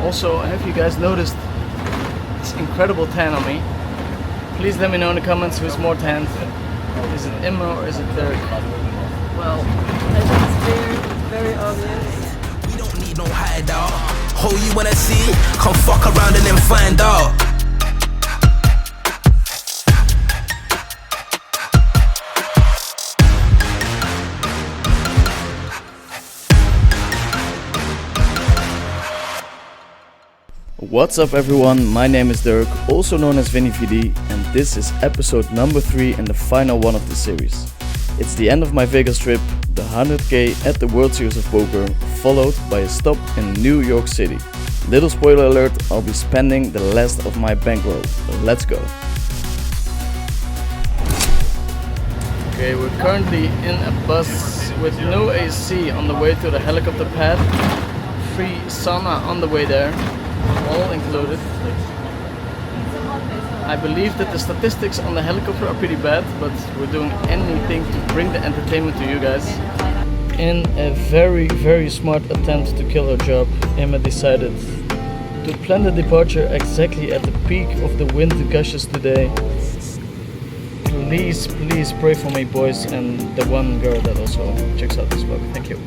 Also, have you guys noticed this incredible tan on me? Please let me know in the comments who's more tanned. Is it Immo or is it Dirk? Well, I think it's very obvious. We don't need no hideout. Who you wanna see? Come fuck around and then find out. What's up everyone, my name is Dirk, also known as Vinny VD, and this is episode number 3 and the final one of the series. It's the end of my Vegas trip, the 100k at the World Series of Poker, followed by a stop in New York City. Little spoiler alert, I'll be spending the last of my bankroll. Let's go. Okay, we're currently in a bus with no AC on the way to the helicopter pad. Free sauna on the way there. All included. I believe that the statistics on the helicopter are pretty bad, but we're doing anything to bring the entertainment to you guys. In a very smart attempt to kill her job, Emma decided to plan the departure exactly at the peak of the wind gushes today. Please pray for me, boys, and the one girl that also checks out this vlog. Thank you.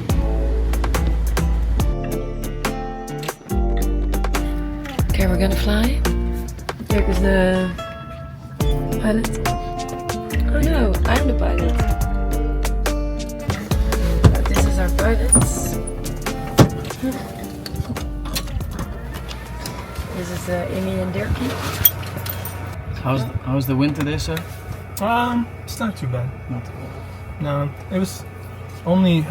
Okay, we're gonna fly. Here is the pilot. Oh no, I'm the pilot. This is our pilots. This is Amy and Dirkie. How's the wind today, sir? It's not too bad. Not too bad. No, it was only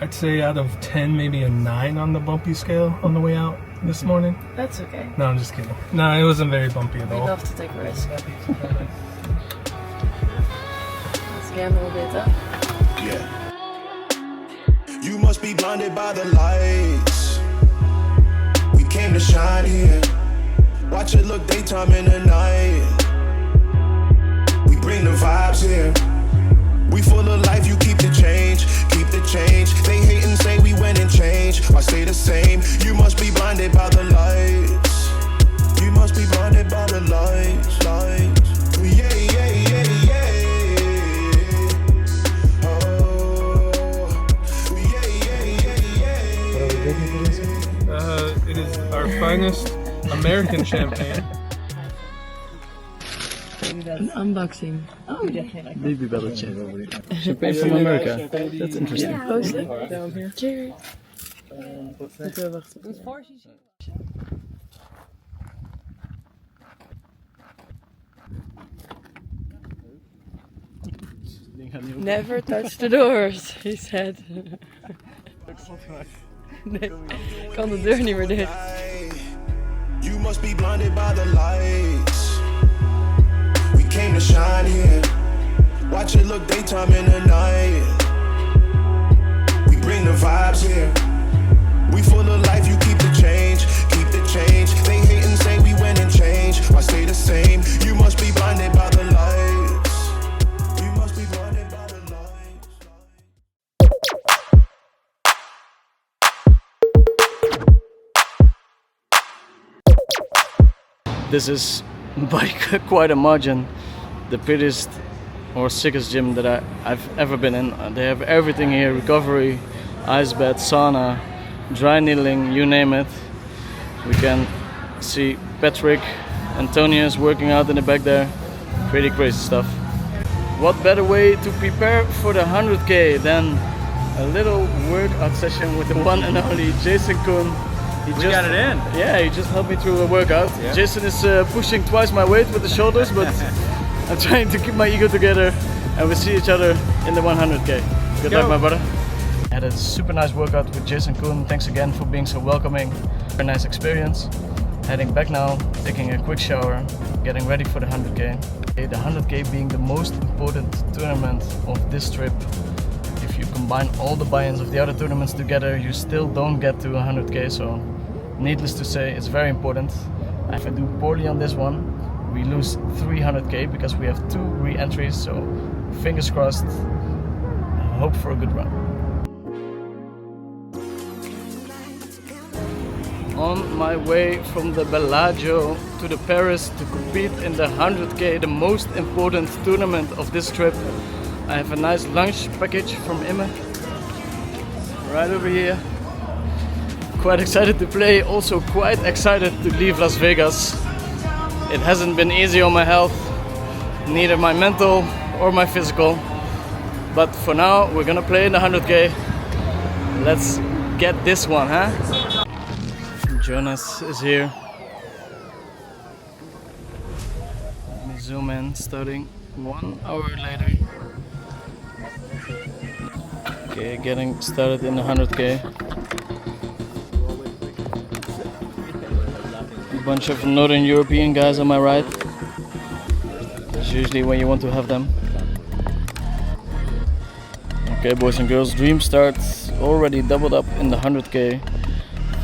I'd say out of 10, maybe a 9 on the bumpy scale on the way out this morning. That's okay. No, I'm just kidding. No, it wasn't very bumpy at We all. love to take risks. Let's gamble a bit, huh? Yeah. You must be blinded by the lights. We came to shine here. Watch it look daytime in the night. We bring the vibes here. We full of life, you keep the change. Keep the change. They hate and say we went and changed. I stay the same. You must be blinded by the lights. You must be blinded by the lights. Yeah. It is our finest American champagne. An unboxing. Oh, Baby Bella Chat. Champagne from America. That's interesting. proost. Cheers. Moeten we wachten. Never touch the doors, he said. Nee, ik kan de deur niet meer dicht. You must be blinded by the lights. We came to shine here. Watch it look daytime in the night. We bring the vibes here. We full of life, you keep the change. Keep the change. They hate and say we went and changed. I stay the same. You must be blinded by the lights. You must be blinded by the lights. This is by quite a margin the prettiest or sickest gym that I've ever been in. They have everything here: recovery, ice bath, sauna, dry needling, you name it. We can see Patrick, Antonius working out in the back there. Pretty crazy stuff. What better way to prepare for the 100k than a little workout session with the one and only Jason Koon. We got it in. Yeah, he just helped me through a workout. Yeah. Jason is pushing twice my weight with the shoulders, but I'm trying to keep my ego together, and we see each other in the 100k. Good luck, my brother. I had a super nice workout with Jason Koon. Thanks again for being so welcoming. Very nice experience. Heading back now, taking a quick shower, getting ready for the 100k. The 100k being the most important tournament of this trip. If you combine all the buy-ins of the other tournaments together, you still don't get to 100k, so needless to say, it's very important. If I do poorly on this one, we lose 300k because we have 2 re-entries, so fingers crossed, hope for a good run. on my way from the Bellagio to the Paris to compete in the 100k, the most important tournament of this trip. I have a nice lunch package from Imme right over here. Quite excited to play, also quite excited to leave Las Vegas. It hasn't been easy on my health, neither my mental or my physical. But for now, we're gonna play in the 100k. Let's get this one, huh? Jonas is here. Let me zoom in, starting 1 hour later. Okay, getting started in the 100k. A bunch of Northern European guys on my right. That's usually when you want to have them. Okay, boys and girls, dream starts already doubled up in the 100k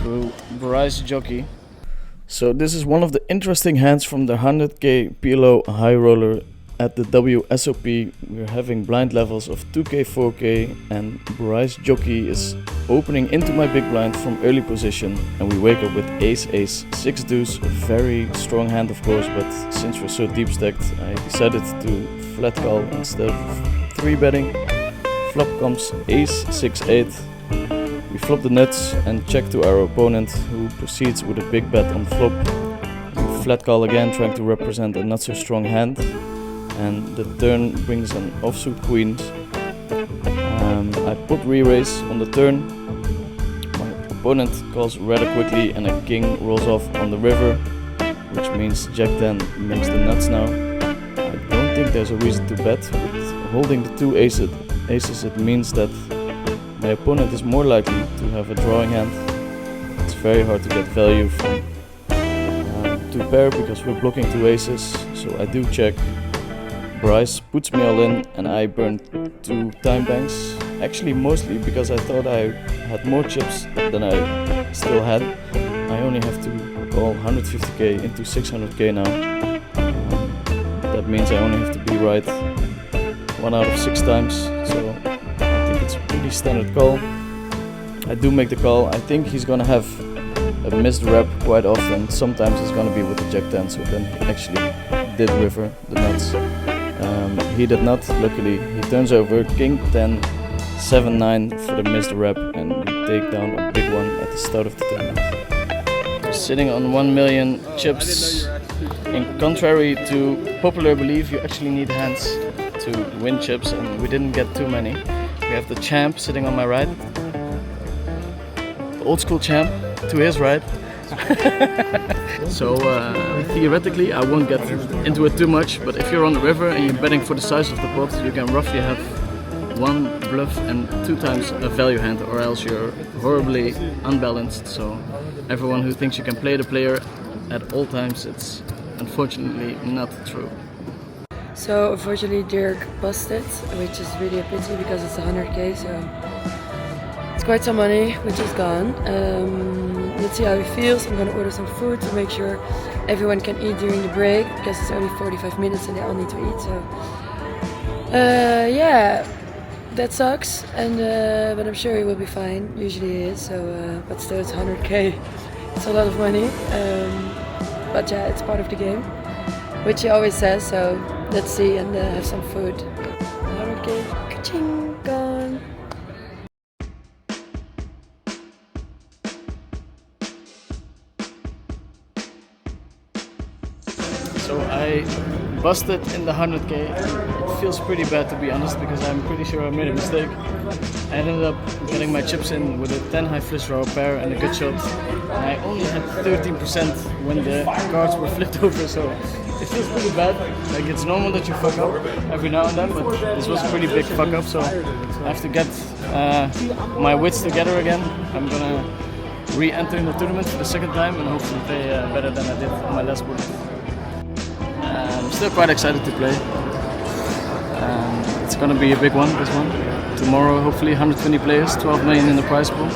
through Bryce Jockey. So this is one of the interesting hands from the 100k PLO high roller at the WSOP. We're having blind levels of 2k, 4k, and Bryce Jockey is opening into my big blind from early position, and we wake up with ace, ace, 6 deuce, a very strong hand of course, but since we're so deep stacked, I decided to flat call instead of 3 betting. Flop comes ace, 6, 8. We flop the nuts and check to our opponent, who proceeds with a big bet on flop. We flat call again, trying to represent a not so strong hand, and the turn brings an offsuit queens. I put re-raise on the turn. My opponent calls rather quickly and a king rolls off on the river, which means Jack 10 makes the nuts now. I don't think there's a reason to bet. With holding the 2 aces, it means that my opponent is more likely to have a drawing hand. It's very hard to get value from 2 pair because we're blocking 2 aces, so I do check. Bryce puts me all in and I burn 2 time banks. Actually mostly because I thought I had more chips than I still had. I only have to call 150k into 600k now. That means I only have to be right 1 out of 6 times, so I think it's a pretty standard call. I do make the call. I think he's gonna have a missed rep quite often. Sometimes it's gonna be with the Jack 10, so then he actually did river the nuts. He did not, luckily. He turns over king 10, 7, 9 for the missed rep, and we take down a big one at the start of the tournament. We're sitting on 1 million chips. In contrary to popular belief, you actually need hands to win chips, and we didn't get too many. We have the champ sitting on my right, the old school champ to his right. So theoretically I won't get into it too much, but if you're on the river and you're betting for the size of the pot, you can roughly have 1 bluff and 2 times a value hand, or else you're horribly unbalanced. So everyone who thinks you can play the player at all times, it's unfortunately not true. So unfortunately Dirk busted, which is really a pity because it's 100k, so it's quite some money which is gone. Let's see how he feels. I'm gonna order some food to make sure everyone can eat during the break, because it's only 45 minutes and they all need to eat. So yeah, that sucks, and but I'm sure he will be fine. Usually he is. So but still, it's 100k. It's a lot of money. But yeah, it's part of the game, which he always says. So let's see and have some food. 100k, ka-ching, gone. So I busted in the 100k. It feels pretty bad, to be honest, because I'm pretty sure I made a mistake. I ended up getting my chips in with a 10 high flush draw pair and a good shot. And I only had 13% when the cards were flipped over, so it feels pretty bad. Like, it's normal that you fuck up every now and then, but this was a pretty big fuck up, so I have to get my wits together again. I'm gonna re-enter in the tournament for the 2nd time and hopefully play better than I did on my last board. I'm still quite excited to play. It's gonna be a big one, this one. Tomorrow, hopefully 120 players, 12 million in the prize pool.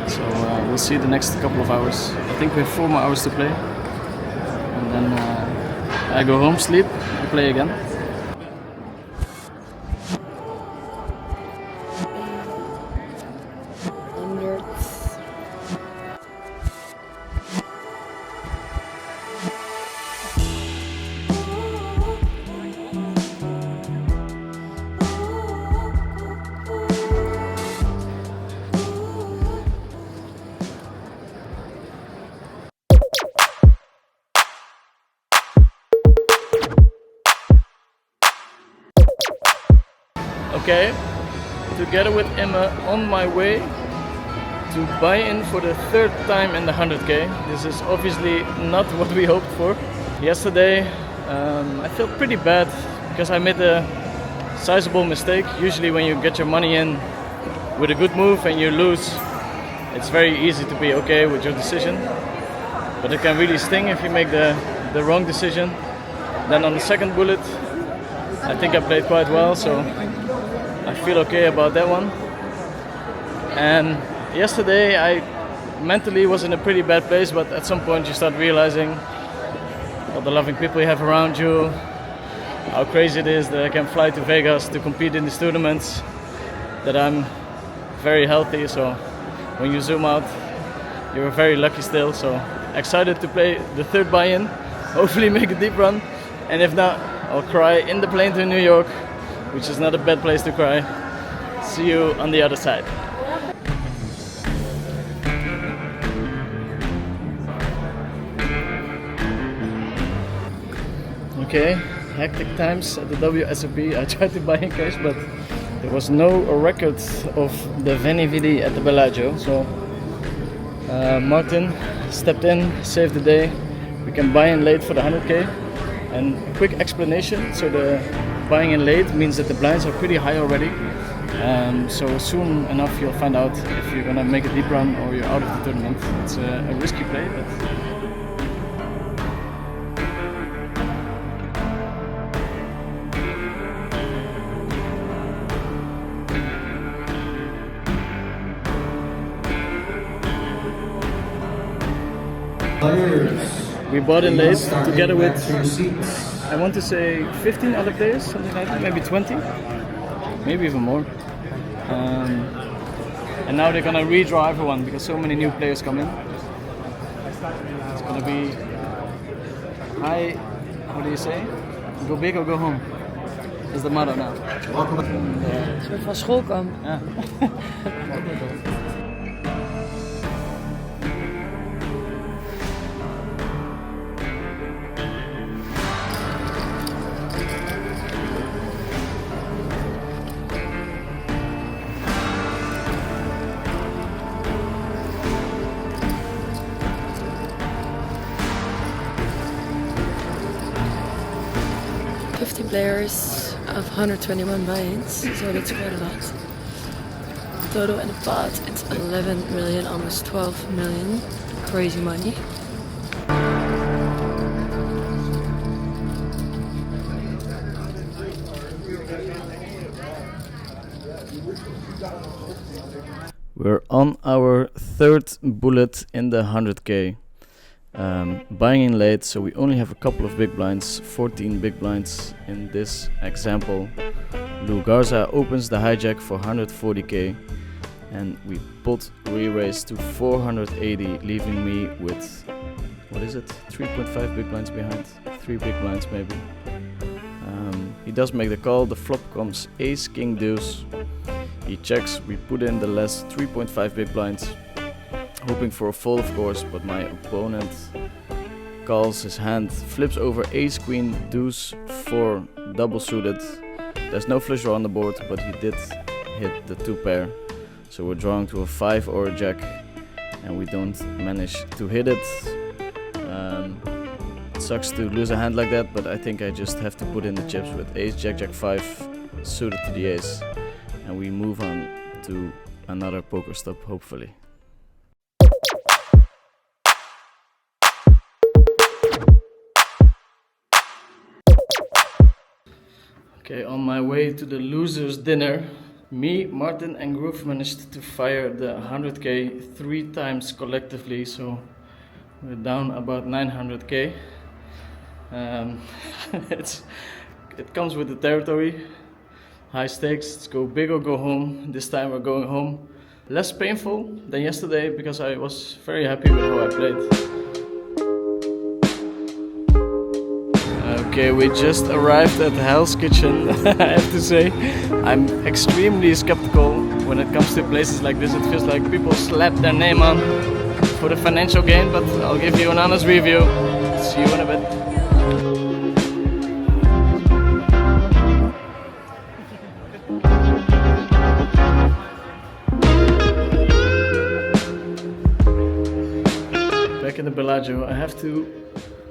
So we'll see the next couple of hours. I think we have 4 more hours to play. And then I go home, sleep, and play again. okay, together with Emma on my way to buy in for the third time in the 100k. This is obviously not what we hoped for. Yesterday I felt pretty bad because I made a sizable mistake. Usually when you get your money in with a good move and you lose, it's very easy to be okay with your decision. But it can really sting if you make the wrong decision. Then on the second bullet, I think I played quite well, so I feel okay about that one. And yesterday I mentally was in a pretty bad place, but at some point you start realizing all the loving people you have around you, how crazy it is that I can fly to Vegas to compete in these tournaments, that I'm very healthy. So when you zoom out, you're very lucky still. So excited to play the third buy-in, hopefully make a deep run, and if not, I'll cry in the plane to New York, which is not a bad place to cry. See you on the other side. Okay, hectic times at the WSOP. I tried to buy in cash, but there was no record of the Veni Vidi at the Bellagio. So Martin stepped in, saved the day. We can buy in late for the 100k. And quick explanation, so the buying in late means that the blinds are pretty high already. So soon enough you'll find out if you're gonna make a deep run or you're out of the tournament. It's a risky play, but we bought in late together with, I want to say 15 other players, something like that, maybe 20, maybe even more. And now they're gonna redraw everyone because so many new players come in. It's gonna be high, how do you say? Go big or go home. Is the motto now. Een soort van schoolkamp. Ja. Players of 121 buy-ins, so that's quite a lot. Total in the pot, it's 11 million, almost 12 million. Crazy money. We're on our third bullet in the 100k. Buying in late, so we only have a couple of big blinds, 14 big blinds in this example. Lou Garza opens the hijack for 140k, and we pot re-raise to 480, leaving me with, what is it, 3.5 big blinds behind, 3 big blinds maybe. He does make the call, the flop comes ace, king, deuce. He checks, we put in the less 3.5 big blinds, hoping for a fold of course, but my opponent calls his hand, flips over ace, queen, deuce, 4 double suited. There's no flush draw on the board, but he did hit the 2 pair. So we're drawing to a 5 or a jack, and we don't manage to hit it. It sucks to lose a hand like that, but I think I just have to put in the chips with ace, jack, jack 5 suited to the ace, and we move on to another poker stop hopefully. Okay, on my way to the losers dinner, me, Martin and Groove managed to fire the 100k 3 times collectively, so we're down about 900k. It comes with the territory, high stakes, let's go big or go home. This time we're going home. Less painful than yesterday because I was very happy with how I played. Okay, we just arrived at Hell's Kitchen. I have to say, I'm extremely skeptical when it comes to places like this. It feels like people slap their name on for the financial gain, but I'll give you an honest review. See you in a bit. back in the Bellagio. I have to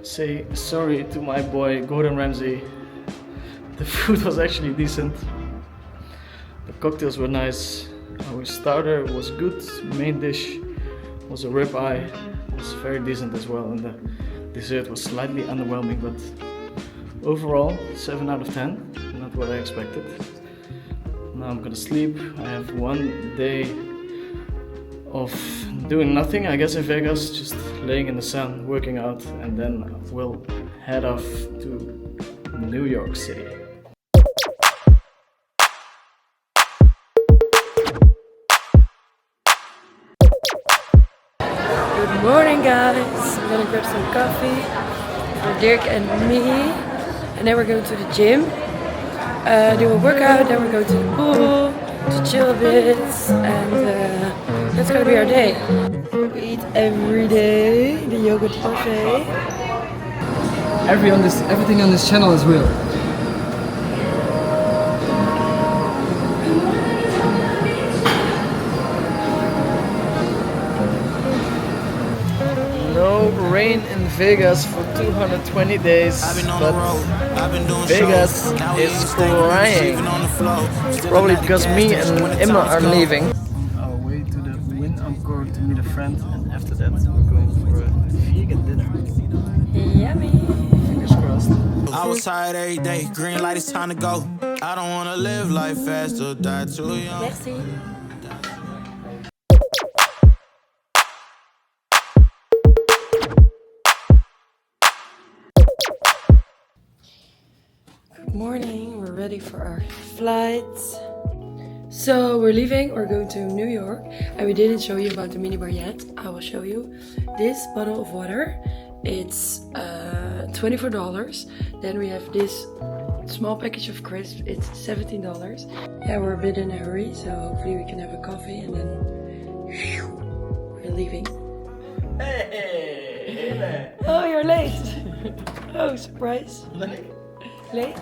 say sorry to my boy Gordon Ramsay. The food was actually decent. The cocktails were nice. Our starter was good. Main dish was a ribeye. It was very decent as well. And the dessert was slightly underwhelming, but overall 7 out of 10. Not what I expected. Now I'm gonna sleep. I have 1 day of doing nothing, I guess, in Vegas, just laying in the sun, working out, and then we'll head off to New York City. Good morning, guys. I'm gonna grab some coffee for Dirk and me, and then we're going to the gym, do a workout, then we're going to the pool to chill a bit, and that's gonna be our day. We eat every day, the yogurt parfait. Everything on this channel is real. No rain in Vegas for 220 days, but Vegas is crying. Probably because me and Emma are leaving. Our way to the Win Encore to meet a friend, and after that we're going for a vegan dinner. Yummy. Fingers crossed. I was tired every day, green light, it's time to go. I don't wanna live life fast or die too young. Merci. Good morning, we're ready for our flights. So we're leaving, we're going to New York, and we didn't show you about the minibar yet. I will show you this bottle of water. It's $24. Then we have this small package of crisps, it's $17. Yeah, we're a bit in a hurry, so hopefully we can have a coffee and then we're leaving. Hey! Oh, you're late! Oh, surprise. Late? Late.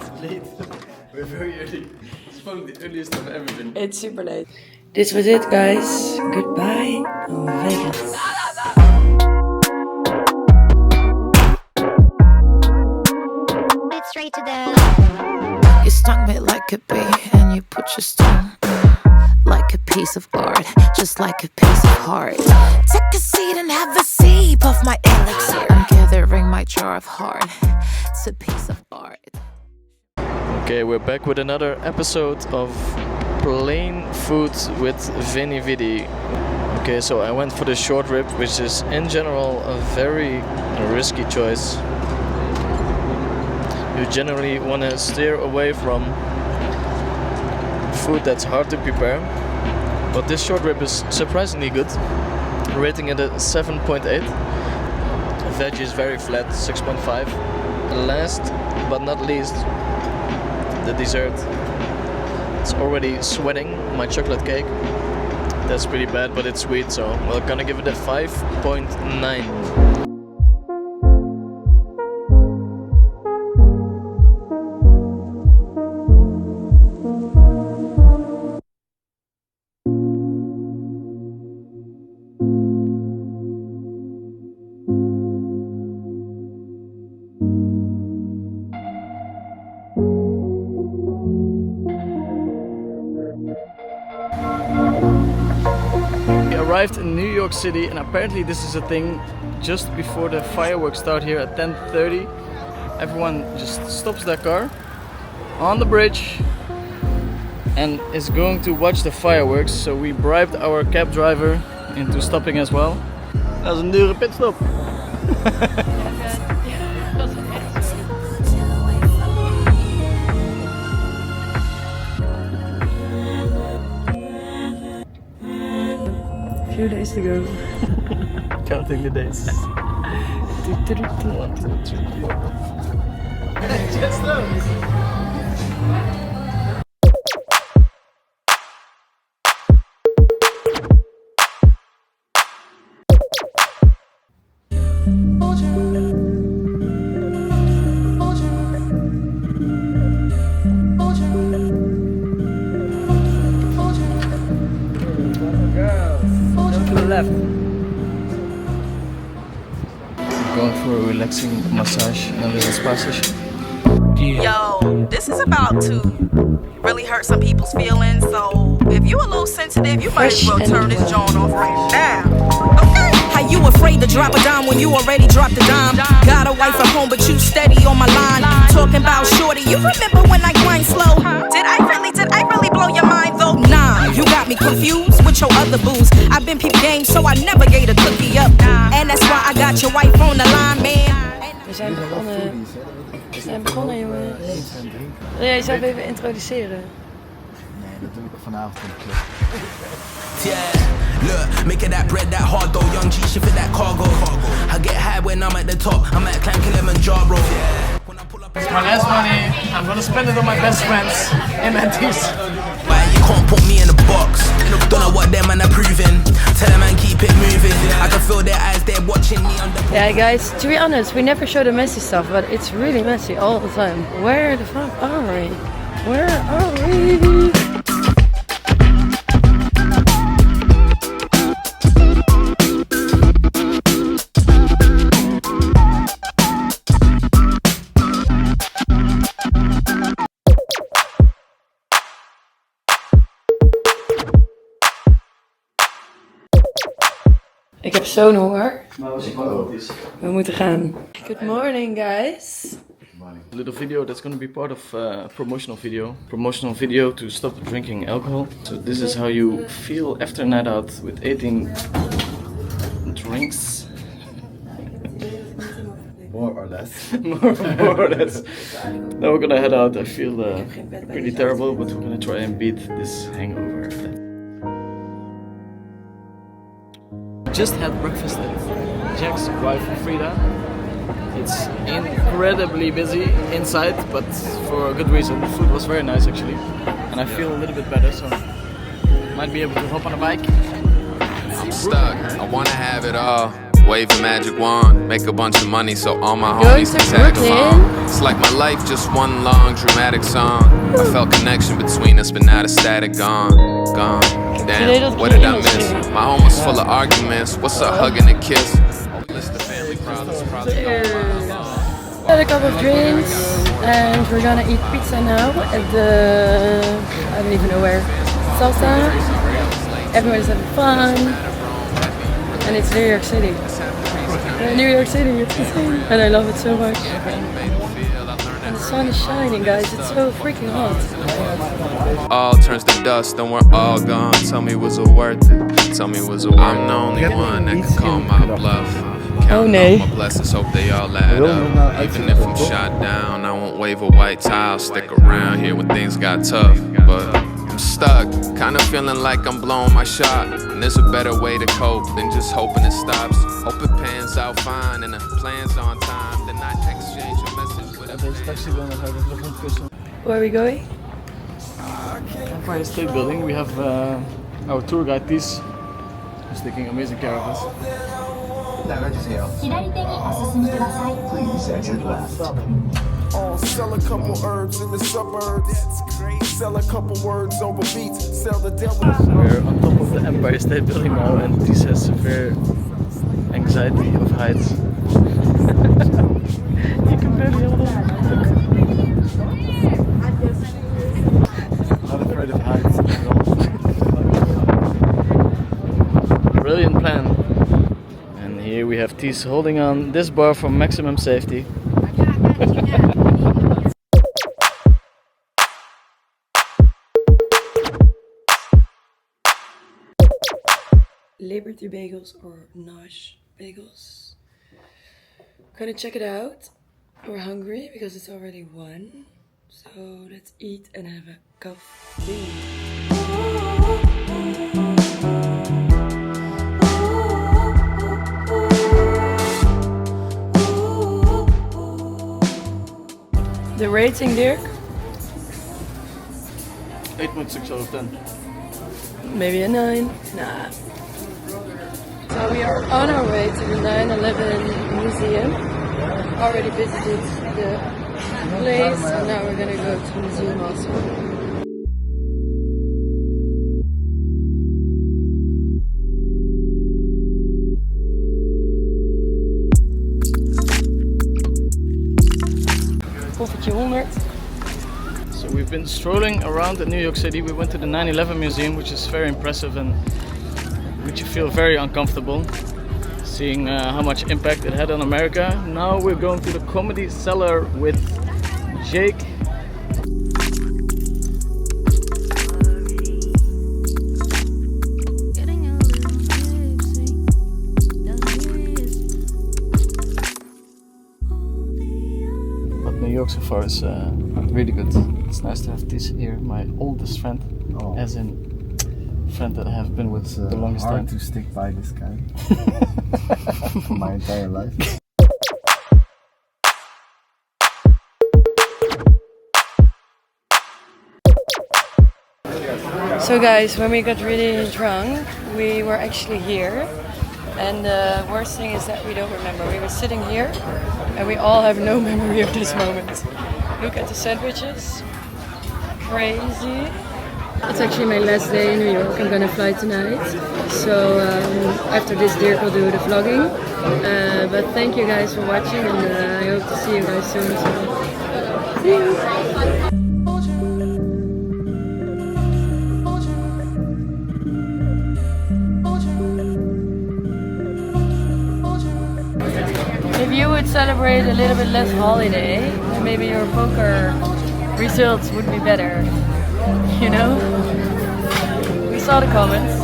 We're very early. It's probably the earliest I've ever been. It's super late. This was it, guys. Goodbye, Vegas. Straight to the. You stung me like a bee, and you put your sting like a piece of art, just like a piece of heart. Take a seat and have a sip of my elixir. I'm gathering my jar of heart. It's a piece of art. Okay, we're back with another episode of Plain Food with Vinny Vidi. Okay, so I went for the short rib, which is in general a very risky choice. You generally want to steer away from food that's hard to prepare, but this short rib is surprisingly good, rating it at 7.8. Veg is very flat, 6.5. Last but not least, the dessert. It's already sweating, my chocolate cake. That's pretty bad, but it's sweet, so we're gonna give it a 5.9. Arrived in New York City, and apparently this is a thing just before the fireworks start here at 10:30. Everyone just stops their car on the bridge and is going to watch the fireworks. So we bribed our cab driver into stopping as well. Dat is een dure pitstop. Few days to go. Counting the days. 1, 2, 3, 4. Just those. Left. going for a relaxing massage and a little spa session. Yo, this is about to really hurt some people's feelings. So if you a little sensitive, you might as well turn this joint off right now. Okay. How you afraid to drop a dime when you already dropped a dime? Got a wife at home, but you steady on my line. Talking about shorty, you remember when I grind slow? Did I really blow your mind though? Nah, you got me confused with your other booze. I've been peep game, so I never gave a cookie up. And that's why I got your wife on the line, man. We zijn begonnen. We zijn begonnen, jongens. Wil jij jezelf even introduceren? Nee, dat doe ik vanavond in de club. Yeah, look, making that bread that hard though. Young G shit for that cargo. I get high when I'm at the top. I'm at Clan Kilimanjaro. It's my last money. I'm gonna spend it on my best friends in Antis. Why you can't put me in a box? Don't know what them man are proving. Tell them and keep it moving. I can feel their eyes, they're watching me on the. Yeah, guys, to be honest, we never show the messy stuff, but it's really messy all the time. Where the fuck are we? Where are we? Ik heb zo'n honger. We moeten gaan. Good morning, guys. Little video that's going to be part of a promotional video to stop drinking alcohol. So this is how you feel after a night out with 18 drinks. More or less. more or less. Now we're gonna head out. I feel pretty terrible, but we're gonna try and beat this hangover. Just had breakfast at Jack's wife Frida. It's incredibly busy inside, but for a good reason. The food was very nice actually, and I feel a little bit better, so might be able to hop on a bike. I'm stuck, I wanna have it all. Wave a magic wand, make a bunch of money so all my Going homies to can tag Brooklyn. along. It's like my life, just one long dramatic song. I felt connection between us, but now the static gone. Damn, what did I miss? My home was full of arguments. What's a hug and a kiss? List of family problems, probably Had a couple of drinks, and we're gonna eat pizza now at the, I don't even know where, Salsa. Everybody's having fun, and it's New York City. New York City, it's insane, and I love it so much. And the sun is shining, guys, it's so freaking hot. all turns to dust and we're all gone. Tell me, was it worth it? Tell me, was it worth it? I'm the only one that can call my bluff. Counting all my blessings, hope they all add up. Even if I'm shot down, I won't wave a white towel. Stick around here when things got tough, but I'm stuck, kinda feeling like I'm blowing my shot. And there's a better way to cope than just hoping it stops. Hope it pans out fine and the plan's on time. Then I exchange a message with a fan. Where are we going? Empire State Building. We have our tour guide Ties, who's taking amazing care of us. Please exit left. Sell a couple herbs in the suburbs. That's great. Sell a couple words over beats. Sell the devil. We're on top of the Empire State Building now, and Ties has severe anxiety of heights. You can barely hold on. Not afraid of heights at all. Brilliant plan. And here we have Ties holding on this bar for maximum safety. Liberty bagels or Nosh bagels. Gonna check it out. We're hungry because it's already 1. So let's eat and have a coffee. The rating, Dirk? 8.6 out of 10. Maybe a 9. Nah. So we are on our way to the 9/11 museum. Already visited the place, and now we're gonna go to the museum also. koffertje 100. So we've been strolling around in New York City. We went to the 9/11 museum, which is very impressive and which you feel very uncomfortable, seeing how much impact it had on America. Now we're going to the Comedy Cellar with Jake. But New York so far is really good. It's nice to have this here, my oldest friend, as in friend that I have been with the longest time. Hard to stick by this guy my entire life. So guys, when we got really drunk, we were actually here. And the worst thing is that we don't remember. We were sitting here and we all have no memory of this moment. Look at the sandwiches. Crazy. It's actually my last day in New York. I'm gonna fly tonight. So after this, Dirk will do the vlogging. But thank you guys for watching and I hope to see you guys soon. So, see you! If you would celebrate a little bit less holiday, then maybe your poker results would be better. You know? We saw the comments.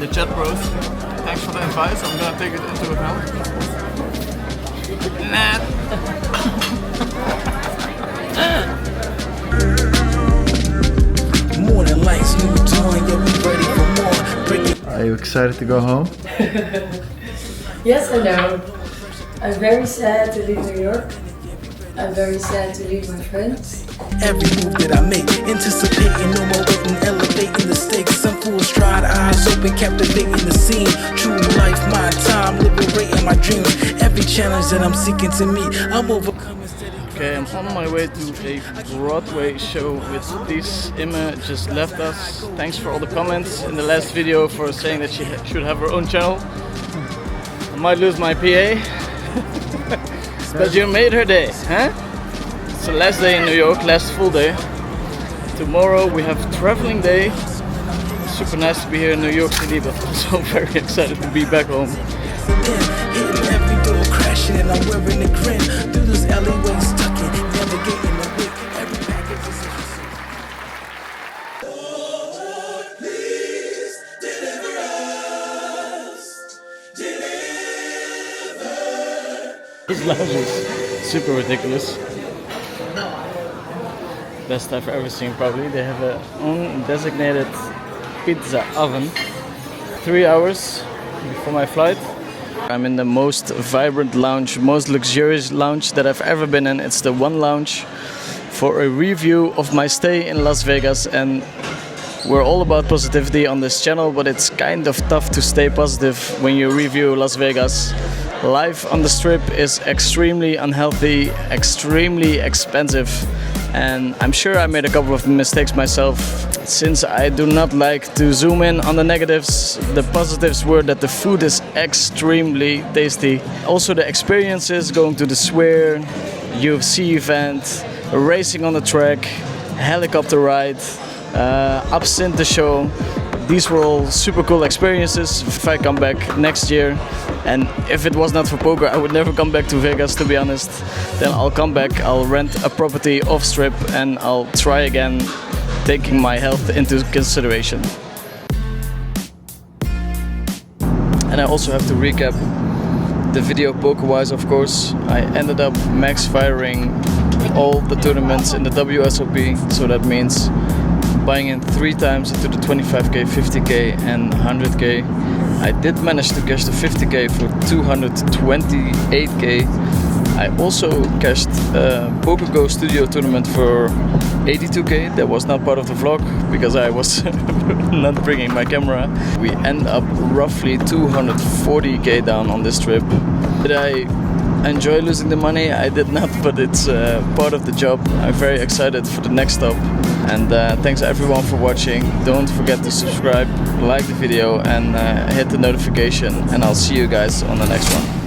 The chat bros, thanks for the advice. I'm gonna take it into account. Nah. Morning lights, new dawn, yeah, we ready for more. Are you excited to go home? Yes and no. I'm very sad to leave New York. I'm very sad to leave my friends. Every move that I make, anticipating, no more waiting, elevating the stakes. Some full stride, eyes open, captivating the scene. True life, my time, liberating my dreams. Every challenge that I'm seeking to meet, I'm overcoming. Okay, I'm on my way to a Broadway show with this. Imme just left us. Thanks for all the comments in the last video for saying that she should have her own channel. I might lose my PA. But you made her day, huh? It's the last day in New York, last full day. Tomorrow we have traveling day. Super nice to be here in New York City, but also very excited to be back home. Hitting every door, crashing, and I'm wearing a grin. Through this alleyway, stuck in, navigating the wick. Every package is Lord, please deliver us. This lounge is super ridiculous. Best I've ever seen probably. They have their own designated pizza oven. 3 hours before my flight. I'm in the most vibrant lounge, most luxurious lounge that I've ever been in. It's the One Lounge for a review of my stay in Las Vegas. And we're all about positivity on this channel, but it's kind of tough to stay positive when you review Las Vegas. Life on the Strip is extremely unhealthy, extremely expensive, and I'm sure I made a couple of mistakes myself. Since I do not like to zoom in on the negatives, the positives were that the food is extremely tasty. Also the experiences, going to the Sphere, UFC event, racing on the track, helicopter ride, Absinthe the show. These were all super cool experiences. If I come back next year, and if it was not for poker, I would never come back to Vegas, to be honest. Then I'll come back, I'll rent a property off Strip, and I'll try again, taking my health into consideration. And I also have to recap the video poker-wise, of course. I ended up max firing all the tournaments in the WSOP, so that means buying in 3 times into the 25k, 50k and 100k. I did manage to cash the 50k for 228k. I also cashed a PokerGo Studio tournament for 82k. That was not part of the vlog because I was not bringing my camera. We end up roughly 240k down on this trip. Did I enjoy losing the money? I did not, but it's part of the job. I'm very excited for the next stop. And thanks everyone for watching. Don't forget to subscribe, like the video and hit the notification. And I'll see you guys on the next one.